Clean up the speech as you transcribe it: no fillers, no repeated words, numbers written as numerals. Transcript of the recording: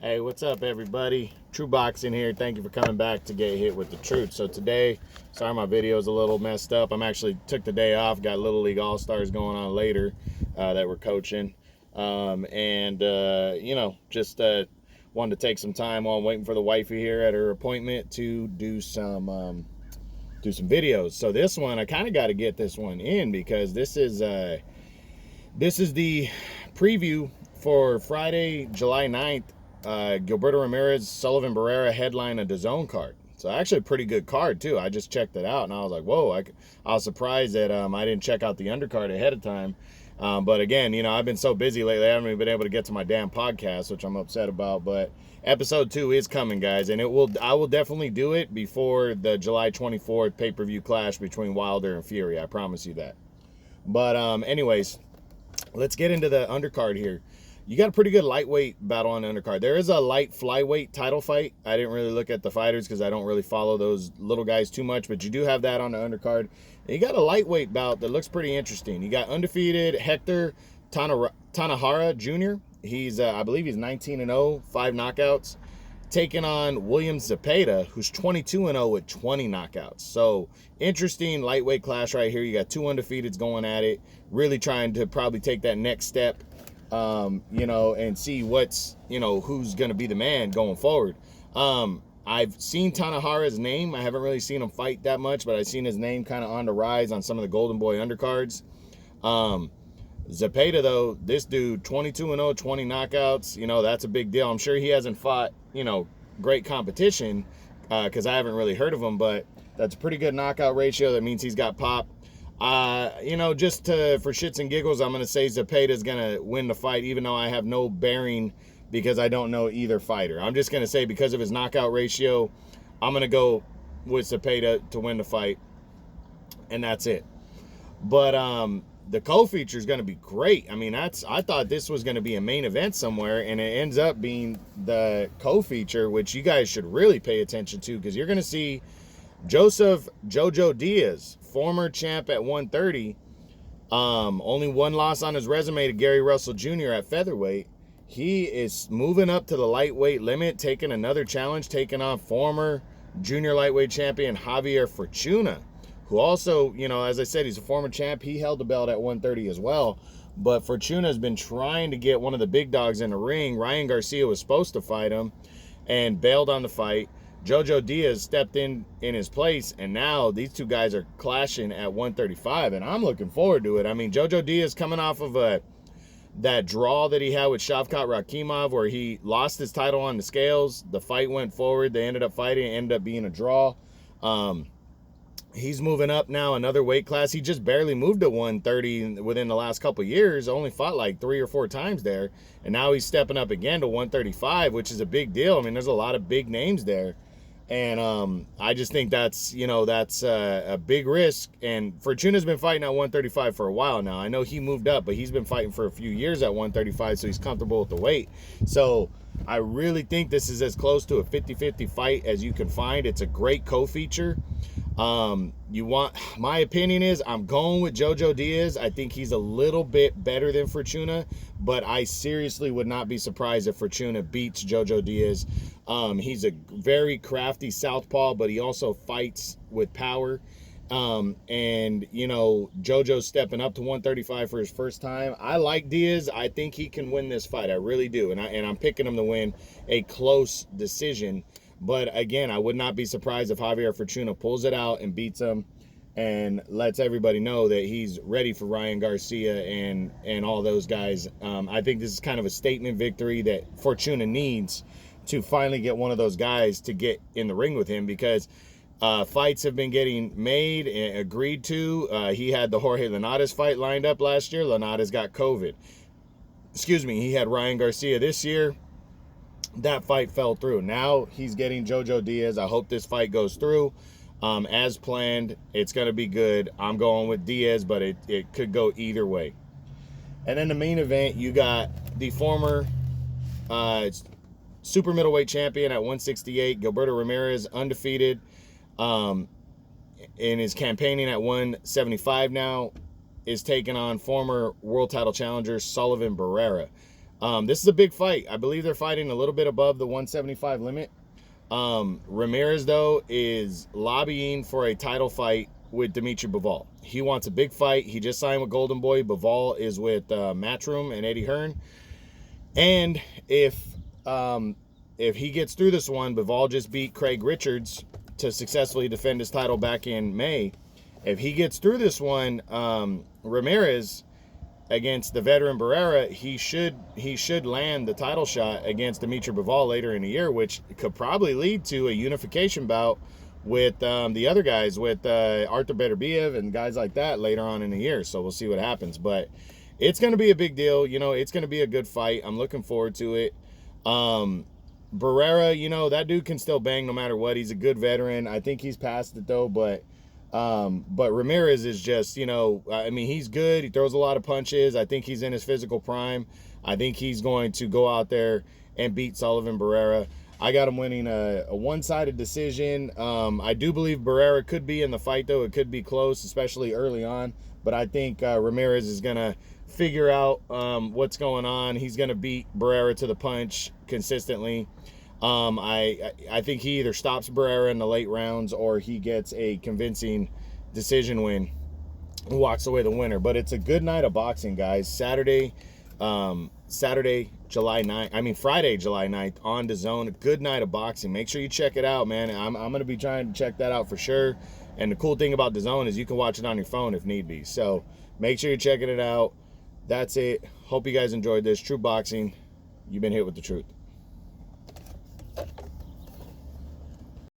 Hey, what's up, everybody? True Boxing here. Thank you for coming back to get hit with the truth. So today, sorry my video is a little messed up. I'm actually took the day off. Got Little League All-Stars going on later that we're coaching. Just wanted to take some time while I'm waiting for the wifey here at her appointment to do some videos. So this one, I kind of got to get this one in because this is the preview for Friday, July 9th. Gilberto Ramirez, Sullivan Barrera headline a DAZN card. So actually a pretty good card too. I just checked it out and I was like, whoa, I was surprised that I didn't check out the undercard ahead of time. But again, I've been so busy lately, I haven't even been able to get to my damn podcast, which I'm upset about. But episode 2 is coming, guys, and I will definitely do it before the July 24th pay-per-view clash between Wilder and Fury. I promise you that. But anyways, let's get into the undercard here. You got a pretty good lightweight battle on the undercard. There is a light flyweight title fight. I didn't really look at the fighters because I don't really follow those little guys too much, but you do have that on the undercard. And you got a lightweight bout that looks pretty interesting. You got undefeated Hector Tanahara Jr. He's, I believe he's 19-0, 5 knockouts, taking on William Zepeda, who's 22-0 with 20 knockouts. So interesting lightweight clash right here. You got 2 undefeateds going at it, really trying to probably take that next step. And see what's, who's going to be the man going forward. I've seen Tanahara's name. I haven't really seen him fight that much, but I've seen his name kind of on the rise on some of the Golden Boy undercards. Zepeda, though, this dude, 22-0, 20 knockouts, that's a big deal. I'm sure he hasn't fought, great competition because I haven't really heard of him, but that's a pretty good knockout ratio. That means he's got pop. For shits and giggles, I'm going to say Zepeda's going to win the fight, even though I have no bearing because I don't know either fighter. I'm just going to say because of his knockout ratio, I'm going to go with Zepeda to win the fight, and that's it. But the co-feature is going to be great. I mean, I thought this was going to be a main event somewhere, and it ends up being the co-feature, which you guys should really pay attention to because you're going to see Joseph Jojo Diaz, former champ at 130, only one loss on his resume to Gary Russell Jr. at featherweight. He is moving up to the lightweight limit, taking another challenge, taking on former junior lightweight champion Javier Fortuna, who also, as I said, he's a former champ. He held the belt at 130 as well. But Fortuna has been trying to get one of the big dogs in the ring. Ryan Garcia was supposed to fight him and bailed on the fight. Jojo Diaz stepped in his place, and now these two guys are clashing at 135, and I'm looking forward to it. I mean, Jojo Diaz coming off of that draw that he had with Shavkat Rakhimov where he lost his title on the scales. The fight went forward. They ended up fighting. It ended up being a draw. He's moving up now another weight class. He just barely moved to 130 within the last couple of years. Only fought like 3 or 4 times there. And now he's stepping up again to 135, which is a big deal. I mean, there's a lot of big names there. And I just think that's a big risk. And Fortuna's been fighting at 135 for a while now. I know he moved up, but he's been fighting for a few years at 135, so he's comfortable with the weight. So I really think this is as close to a 50-50 fight as you can find. It's a great co-feature. My opinion is I'm going with Jojo Diaz. I think he's a little bit better than Fortuna, but I seriously would not be surprised if Fortuna beats Jojo Diaz. He's a very crafty southpaw, but he also fights with power. Jojo's stepping up to 135 for his first time. I like Diaz. I think he can win this fight. I really do. And I'm picking him to win a close decision. But again, I would not be surprised if Javier Fortuna pulls it out and beats him and lets everybody know that he's ready for Ryan Garcia and all those guys. I think this is kind of a statement victory that Fortuna needs to finally get one of those guys to get in the ring with him because fights have been getting made and agreed to. He had the Jorge Linares fight lined up last year. Linares got COVID. He had Ryan Garcia this year. That fight fell through. Now he's getting Jojo Diaz. I hope this fight goes through as planned. It's going to be good. I'm going with Diaz, but it could go either way. And then the main event, you got the former super middleweight champion at 168, Gilberto Ramirez, undefeated, and is campaigning at 175 now, is taking on former world title challenger Sullivan Barrera. This is a big fight. I believe they're fighting a little bit above the 175 limit. Ramirez, though, is lobbying for a title fight with Dimitri Bivol. He wants a big fight. He just signed with Golden Boy. Bivol is with Matchroom and Eddie Hearn. And if he gets through this one, Bivol just beat Craig Richards to successfully defend his title back in May. If he gets through this one, Ramirez against the veteran Barrera, he should land the title shot against Dimitri Bivol later in the year, which could probably lead to a unification bout with the other guys, with Artur Beterbiev and guys like that later on in the year. So we'll see what happens. But it's going to be a big deal. You know, it's going to be a good fight. I'm looking forward to it. Barrera, you know, that dude can still bang no matter what. He's a good veteran. I think he's past it, though. But Ramirez is just, you know, I mean, he's good. He throws a lot of punches. I think he's in his physical prime. I think he's going to go out there and beat Sullivan Barrera. I got him winning a one-sided decision. I do believe Barrera could be in the fight, though. It could be close, especially early on. But I think Ramirez is going to figure out what's going on. He's going to beat Barrera to the punch consistently. I think he either stops Barrera in the late rounds or he gets a convincing decision win and walks away the winner. But it's a good night of boxing, guys. Friday, July 9th on DAZN. A good night of boxing. Make sure you check it out, man. I'm going to be trying to check that out for sure. And the cool thing about DAZN is you can watch it on your phone if need be. So make sure you're checking it out. That's it. Hope you guys enjoyed this. True Boxing. You've been hit with the truth.